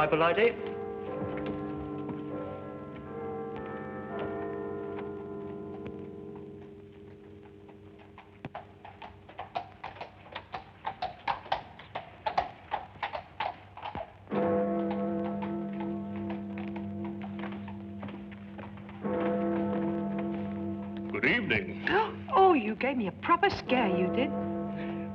Pipe a lady? Good evening. Oh, you gave me a proper scare, you did.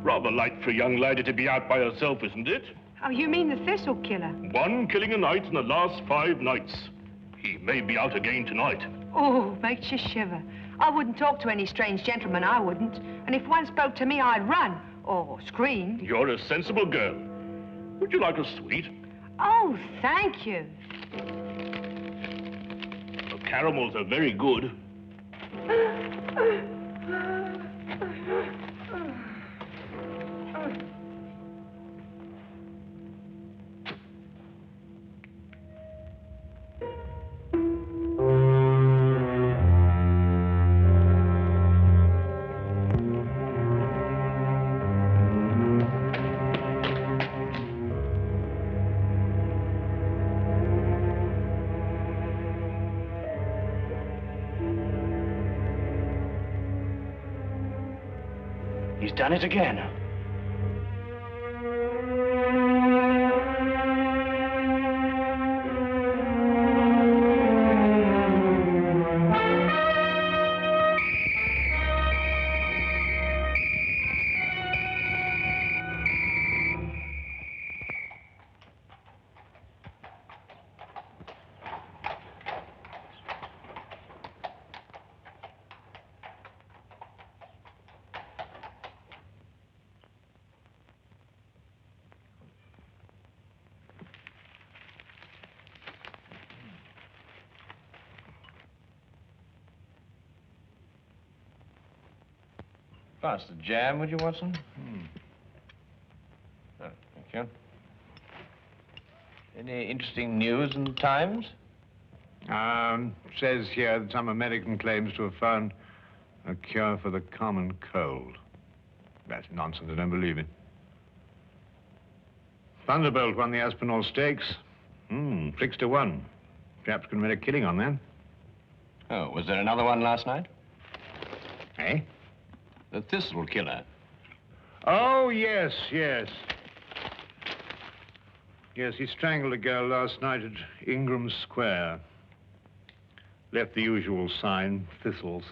Rather light for a young lady to be out by herself, isn't it? Oh, you mean the Thistle killer? One killing a night in the last 5 nights. He may be out again tonight. Oh, makes you shiver. I wouldn't talk to any strange gentleman, I wouldn't. And if one spoke to me, I'd run. Or scream. You're a sensible girl. Would you like a sweet? Oh, thank you. The caramels are very good. He's done it again. Pass the jam, would you, Watson? Oh, thank you. Any interesting news in the Times? Says here that some American claims to have found a cure for the common cold. That's nonsense, I don't believe it. Thunderbolt won the Aspinall Stakes. 6-1. Chaps can make a killing on that. Oh, was there another one last night? Eh? The Thistle killer. Oh, yes, yes. Yes, he strangled a girl last night at Ingram Square. Left the usual sign, Thistles.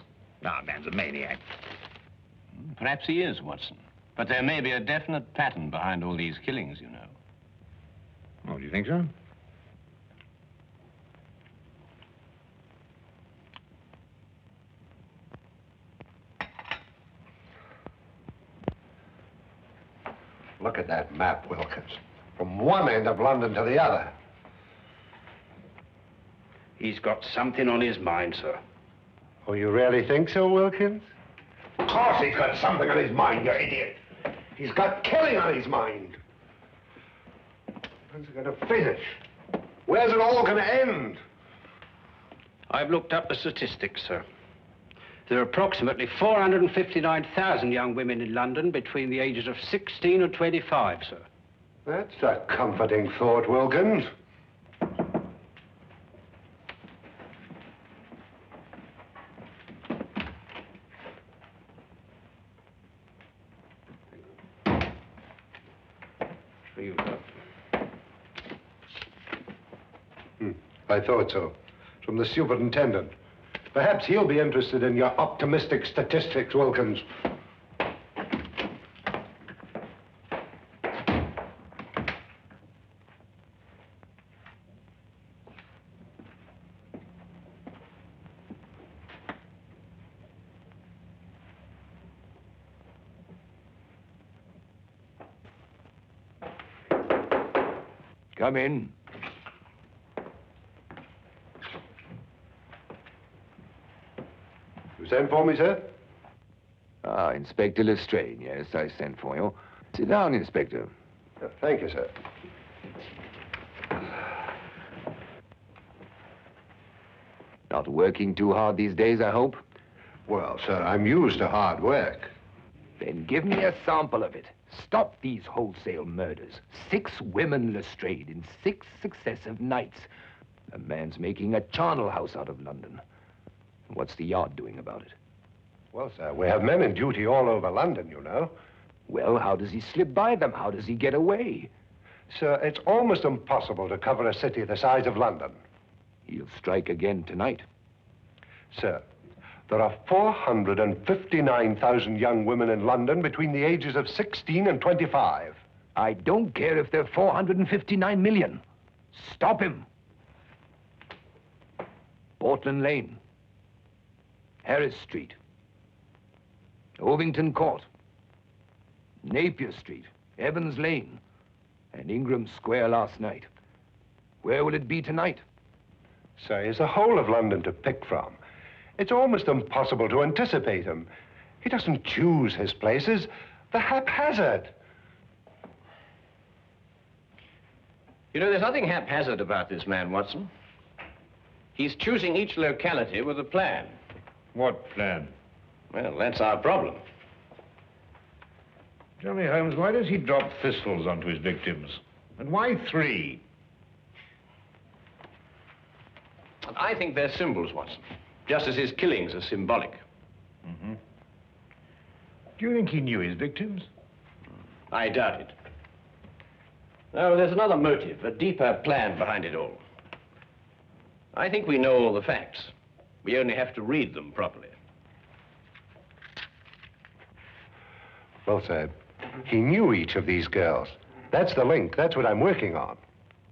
Ah, man's a maniac. Perhaps he is, Watson. But there may be a definite pattern behind all these killings, you know. Oh, do you think so? Look at that map, Wilkins. From one end of London to the other. He's got something on his mind, sir. Oh, you really think so, Wilkins? Of course he's got something on his mind, you idiot. He's got killing on his mind. When's it going to finish? Where's it all going to end? I've looked up the statistics, sir. There are approximately 459,000 young women in London between the ages of 16 and 25, sir. That's a comforting thought, Wilkins. For you, sir. I thought so. From the superintendent. Perhaps he'll be interested in your optimistic statistics, Wilkins. Come in. You sent for me, sir? Ah, Inspector Lestrade. Yes, I sent for you. Sit down, Inspector. Thank you, sir. Not working too hard these days, I hope? Well, sir, I'm used to hard work. Then give me a sample of it. Stop these wholesale murders. 6 women, Lestrade, in 6 successive nights. A man's making a charnel house out of London. What's the Yard doing about it? Well, sir, we have men in duty all over London, you know. Well, how does he slip by them? How does he get away? Sir, it's almost impossible to cover a city the size of London. He'll strike again tonight. Sir, there are 459,000 young women in London between the ages of 16 and 25. I don't care if they're 459 million. Stop him. Portland Lane, Harris Street, Ovington Court, Napier Street, Evans Lane, and Ingram Square last night. Where will it be tonight? Sir, he's the whole of London to pick from. It's almost impossible to anticipate him. He doesn't choose his places. They're haphazard. You know, there's nothing haphazard about this man, Watson. He's choosing each locality with a plan. What plan? Well, that's our problem. Tell me, Holmes, why does he drop thistles onto his victims? And why 3? I think they're symbols, Watson. Just as his killings are symbolic. Mm-hmm. Do you think he knew his victims? I doubt it. No, there's another motive, a deeper plan behind it all. I think we know all the facts. We only have to read them properly. Well, sir, he knew each of these girls. That's the link. That's what I'm working on.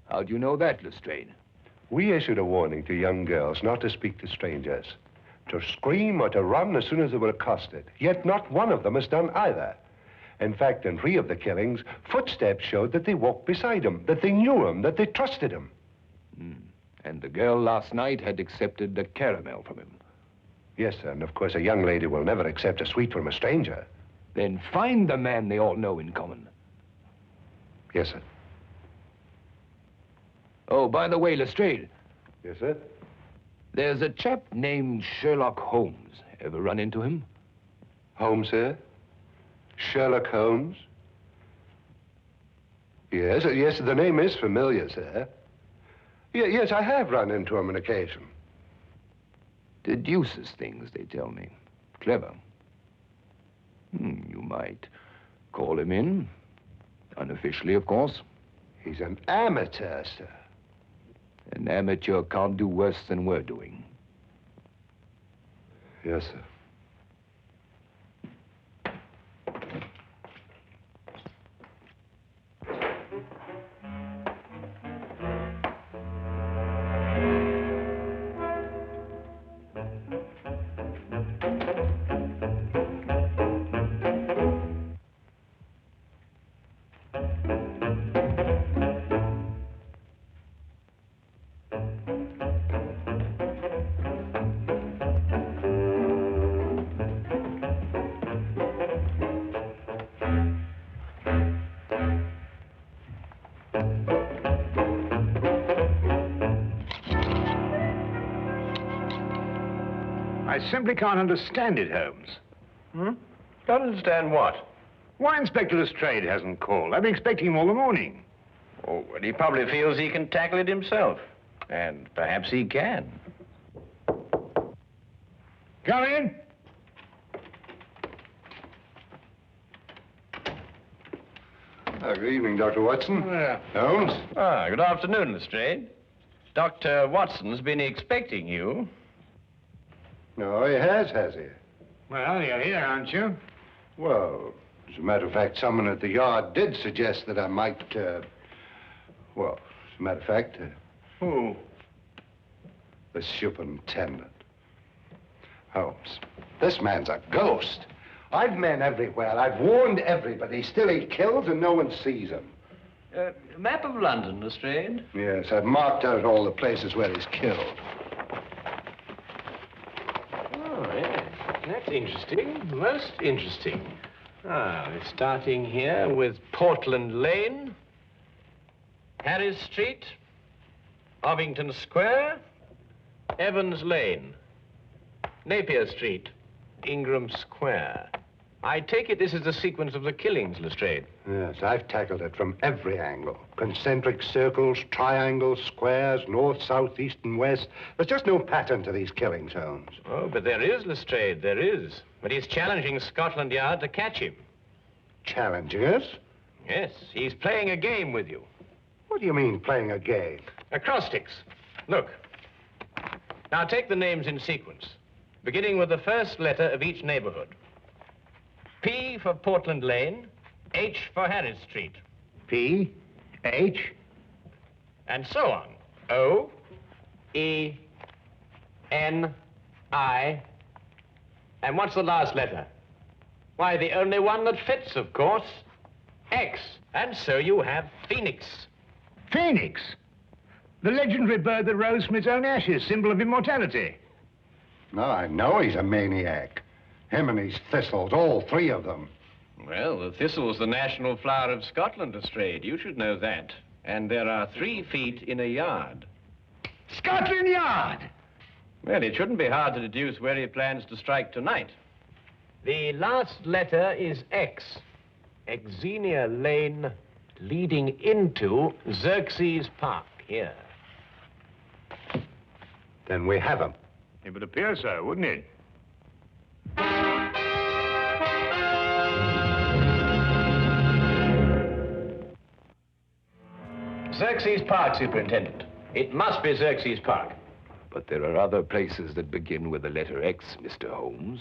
How do you know that, Lestrade? We issued a warning to young girls not to speak to strangers, to scream or to run as soon as they were accosted. Yet not one of them has done either. In fact, in 3 of the killings, footsteps showed that they walked beside him, that they knew him, that they trusted him. And the girl last night had accepted a caramel from him. Yes, sir, and of course a young lady will never accept a sweet from a stranger. Then find the man they all know in common. Yes, sir. Oh, by the way, Lestrade, Yes, sir? there's a chap named Sherlock Holmes. Ever run into him? Holmes, sir? Sherlock Holmes? Yes, yes, the name is familiar, sir. Yes, I have run into him on occasion. Deduces things, they tell me. Clever. You might call him in. Unofficially, of course. He's an amateur, sir. An amateur can't do worse than we're doing. Yes, sir. I simply can't understand it, Holmes. Don't understand what? Why Inspector Lestrade hasn't called? I've been expecting him all the morning. Oh, well, he probably feels he can tackle it himself. And perhaps he can. Come in. Good evening, Dr. Watson. Yeah. Holmes? Good afternoon, Lestrade. Dr. Watson's been expecting you. No, he has he? Well, you're here, aren't you? Well, as a matter of fact, someone at the Yard did suggest that I might, well, as a matter of fact... Who? The superintendent. Holmes, this man's a ghost. I've men everywhere. I've warned everybody. Still he kills and no one sees him. Map of London, Lestrade. Yes, I've marked out all the places where he's killed. Oh, yes. That's interesting. Most interesting. We're starting here with Portland Lane, Harris Street, Ovington Square, Evans Lane, Napier Street, Ingram Square. I take it this is the sequence of the killings, Lestrade. Yes, I've tackled it from every angle. Concentric circles, triangles, squares, north, south, east, and west. There's just no pattern to these killings, Holmes. Oh, but there is, Lestrade, there is. But he's challenging Scotland Yard to catch him. Challenging us? Yes, he's playing a game with you. What do you mean, playing a game? Acrostics. Look. Now take the names in sequence, beginning with the first letter of each neighborhood. P for Portland Lane, H for Harris Street. P, H. And so on. O, E, N, I. And what's the last letter? Why, the only one that fits, of course. X. And so you have Phoenix. Phoenix? The legendary bird that rose from its own ashes, symbol of immortality. No, I know he's a maniac. Him and his thistles, all three of them. Well, the thistle's the national flower of Scotland, Lestrade. You should know that. And there are 3 feet in a yard. Scotland Yard! Well, it shouldn't be hard to deduce where he plans to strike tonight. The last letter is X. Xenia Lane leading into Xerxes Park, here. Then we have him. It would appear so, wouldn't it? Xerxes Park, Superintendent. It must be Xerxes Park. But there are other places that begin with the letter X, Mr. Holmes.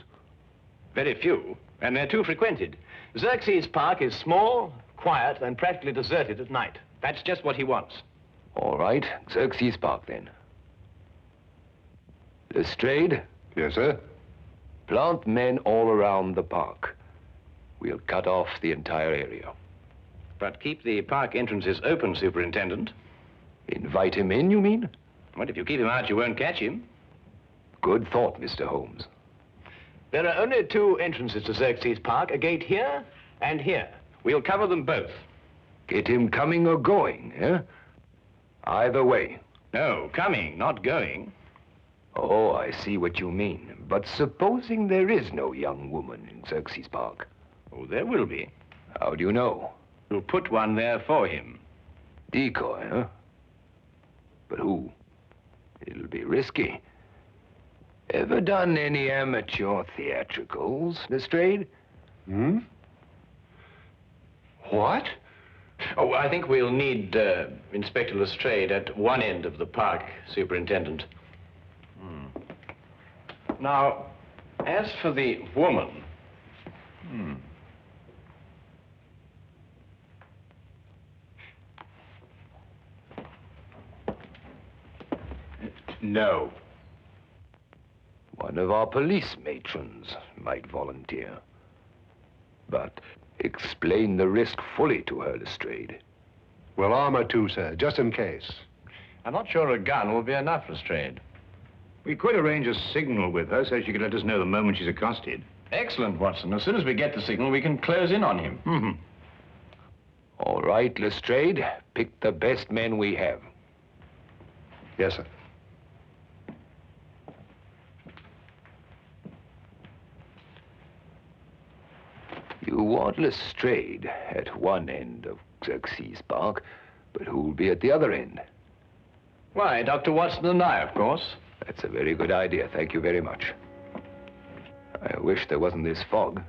Very few, and they're too frequented. Xerxes Park is small, quiet, and practically deserted at night. That's just what he wants. All right, Xerxes Park, then. Lestrade, Yes, sir? plant men all around the park. We'll cut off the entire area. But keep the park entrances open, Superintendent. Invite him in, you mean? What, if you keep him out, you won't catch him? Good thought, Mr. Holmes. There are only 2 entrances to Xerxes Park, a gate here and here. We'll cover them both. Get him coming or going, eh? Either way. No, coming, not going. Oh, I see what you mean. But supposing there is no young woman in Xerxes Park? Oh, there will be. How do you know? We'll put one there for him. Decoy, huh? But who? It'll be risky. Ever done any amateur theatricals, Lestrade? Hmm? What? Oh, I think we'll need Inspector Lestrade at one end of the park, Superintendent. Now, as for the woman... No. One of our police matrons might volunteer. But explain the risk fully to her, Lestrade. Well, armor too, sir, just in case. I'm not sure a gun will be enough, Lestrade. We could arrange a signal with her so she could let us know the moment she's accosted. Excellent, Watson. As soon as we get the signal, we can close in on him. Mm-hmm. All right, Lestrade. Pick the best men we have. Yes, sir. You want Lestrade at one end of Xerxes Park, but who'll be at the other end? Why, Dr. Watson and I, of course. That's a very good idea. Thank you very much. I wish there wasn't this fog.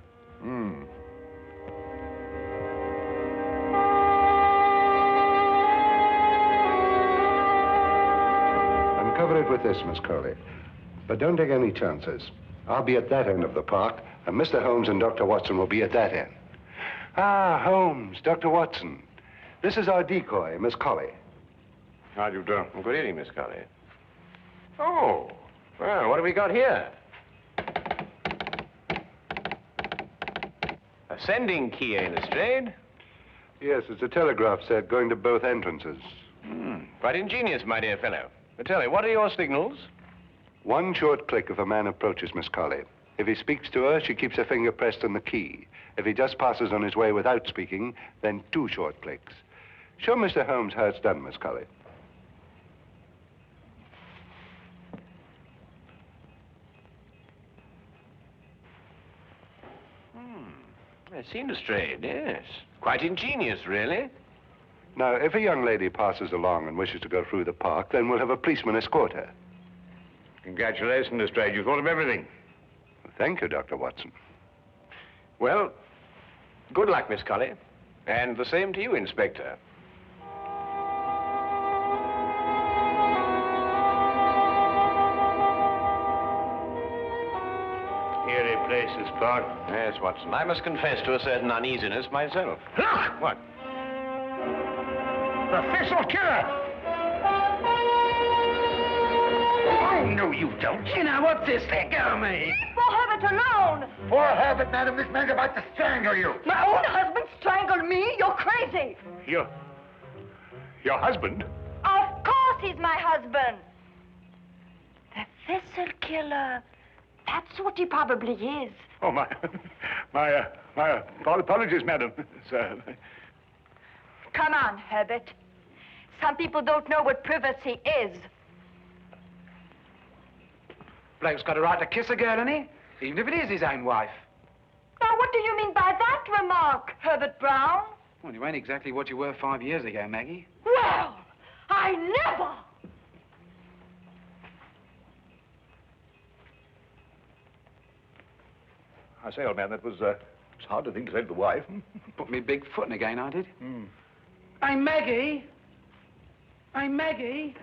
Uncover it with this, Miss Crowley. But don't take any chances. I'll be at that end of the park, and Mr. Holmes and Dr. Watson will be at that end. Ah, Holmes, Dr. Watson. This is our decoy, Miss Colley. How do you do? Good evening, Miss Colley. Oh, well, what have we got here? A sending key, eh, Lestrade? Yes, it's a telegraph set going to both entrances. Quite ingenious, my dear fellow. But tell me, what are your signals? One short click if a man approaches Miss Colley. If he speaks to her, she keeps her finger pressed on the key. If he just passes on his way without speaking, then 2 short clicks. Show Mr. Holmes how it's done, Miss Colley. I've seen Lestrade, yes. Quite ingenious, really. Now, if a young lady passes along and wishes to go through the park, then we'll have a policeman escort her. Congratulations, Lestrade. You thought of everything. Thank you, Dr. Watson. Well, good luck, Miss Colley. And the same to you, Inspector. Eerie place, this park. Yes, Watson. I must confess to a certain uneasiness myself. Look! What? The Thistle killer! Oh, no, you don't. You know what's this? Let go of me. Leave poor Herbert alone. Poor Herbert, madam, this man's about to strangle you. My own husband strangled me? You're crazy. Your husband? Of course he's my husband. The Thistle killer. That's what he probably is. Oh, my apologies, madam. Sir. Come on, Herbert. Some people don't know what privacy is. Bloke's got a right to kiss a girl, hasn't he? Even if it is his own wife. Now, what do you mean by that remark, Herbert Brown? Well, you ain't exactly what you were 5 years ago, Maggie. Well, I never! I say, old man, that was, it's hard to think to save the wife. Put me big foot in again, I did. Hey, Maggie! Hey, Maggie!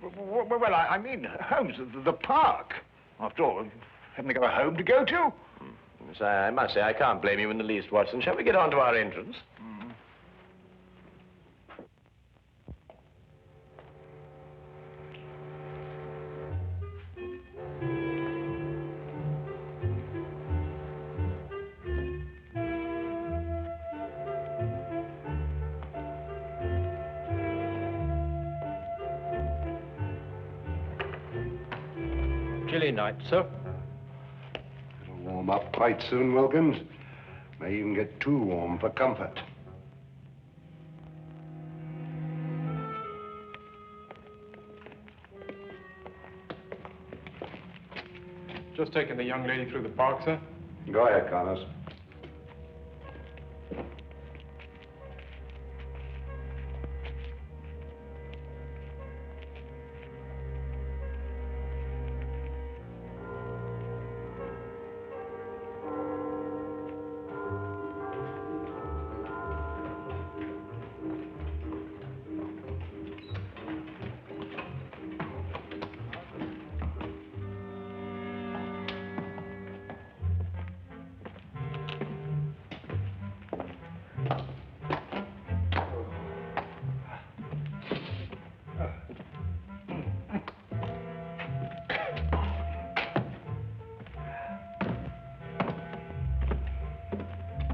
Well, I mean, Holmes, the park. After all, haven't they got a home to go to? Yes, I must say, I can't blame you in the least, Watson. Shall we get on to our entrance? Chilly night, sir. It'll warm up quite soon, Wilkins. May even get too warm for comfort. Just taking the young lady through the park, sir. Go ahead, Connors.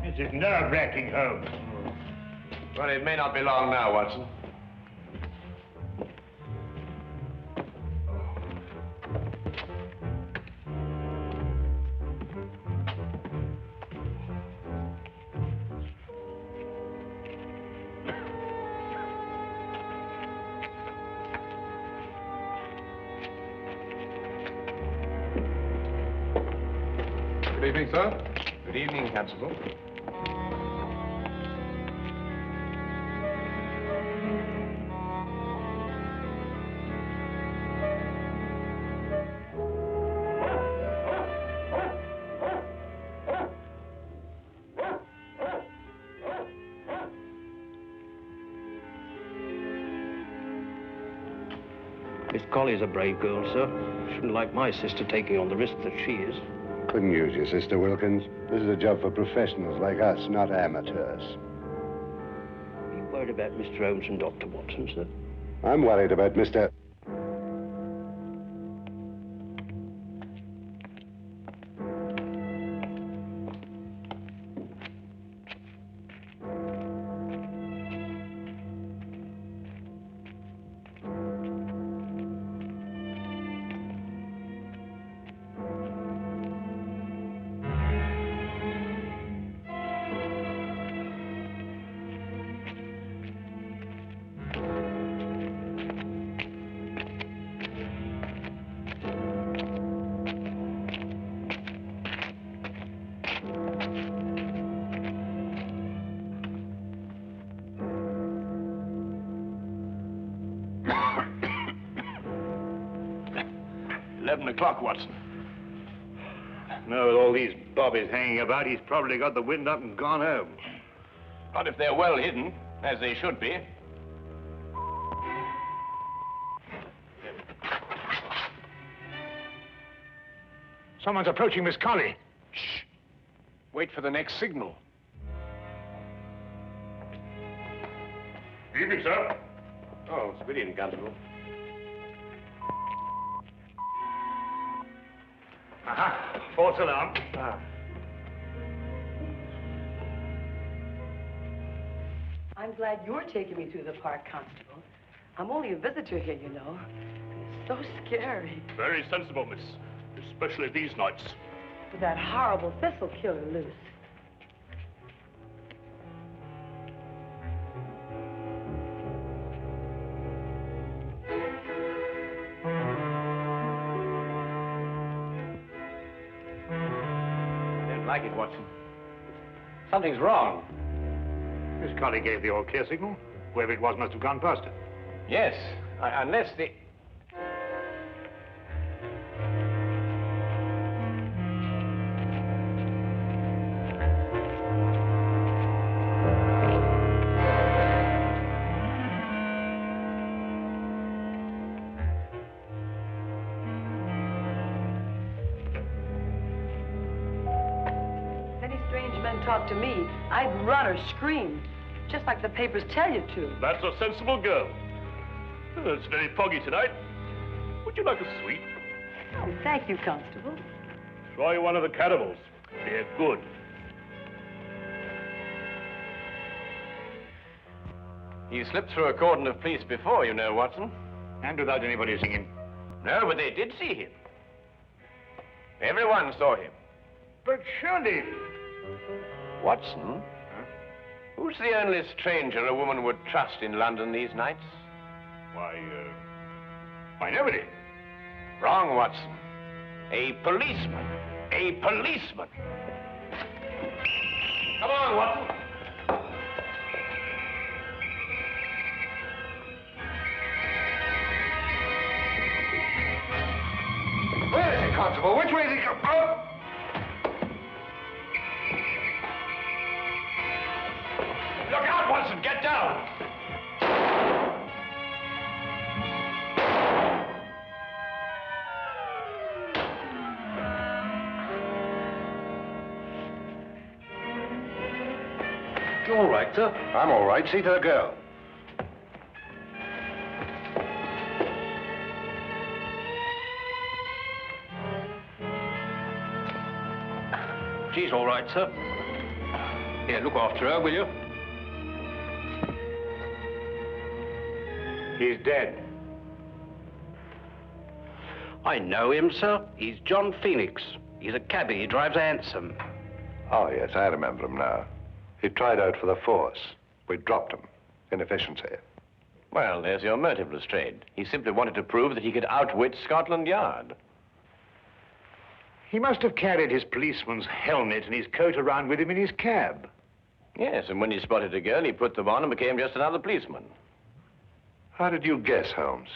This is nerve-wracking, Holmes. Well, it may not be long now, Watson. Good evening, sir. Good evening, Constable. Miss Colley's a brave girl, sir. Shouldn't like my sister taking on the risk that she is. Couldn't use your sister, Wilkins. This is a job for professionals like us, not amateurs. Are you worried about Mr. Holmes and Dr. Watson, sir? I'm worried about Mr. 11 o'clock, Watson. No, with all these bobbies hanging about, he's probably got the wind up and gone home. Not if they're well hidden, as they should be. Someone's approaching Miss Colley. Shh. Wait for the next signal. Evening, sir. Oh, civilian constable. Aha, false alarm. I'm glad you're taking me through the park, Constable. I'm only a visitor here, you know. It's so scary. Very sensible, miss. Especially these nights. With that horrible thistle killer loose. I don't like it, Watson. Something's wrong. Miss Colley gave the all-clear signal. Whoever it was must have gone past her. Yes, unless the... Talk to me, I'd run or scream, just like the papers tell you to. That's a sensible girl. It's very foggy tonight. Would you like a sweet? Oh, thank you, Constable. Try one of the caramels. They're good. He slipped through a cordon of police before, you know, Watson. And without anybody seeing him. No, but they did see him. Everyone saw him. But surely... Watson? Huh? Who's the only stranger a woman would trust in London these nights? Why, nobody. Wrong, Watson. A policeman. A policeman. Come on, Watson. Where is he, Constable? Which way is he coming? Oh! Look out, Watson! Get down! You all right, sir? I'm all right. See to the girl. She's all right, sir. Here, look after her, will you? He's dead. I know him, sir. He's John Phoenix. He's a cabbie. He drives a hansom. Oh, yes, I remember him now. He tried out for the force. We dropped him. Inefficiency. Well, there's your motive, Lestrade. He simply wanted to prove that he could outwit Scotland Yard. He must have carried his policeman's helmet and his coat around with him in his cab. Yes, and when he spotted a girl, he put them on and became just another policeman. How did you guess, Holmes?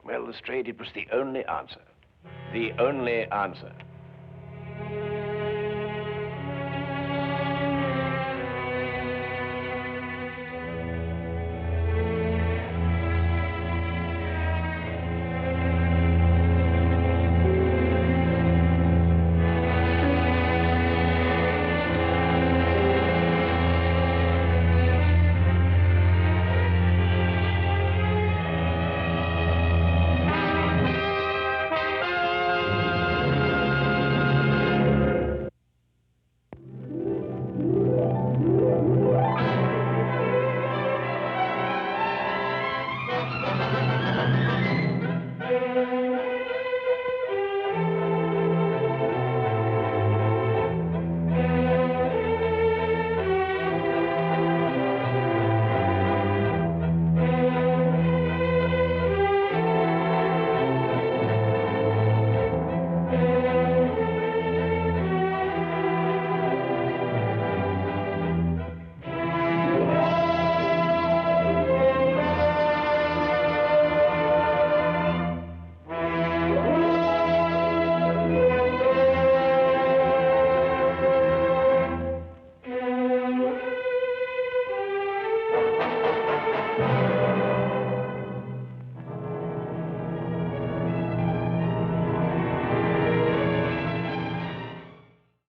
Well, Lestrade, it was the only answer. The only answer.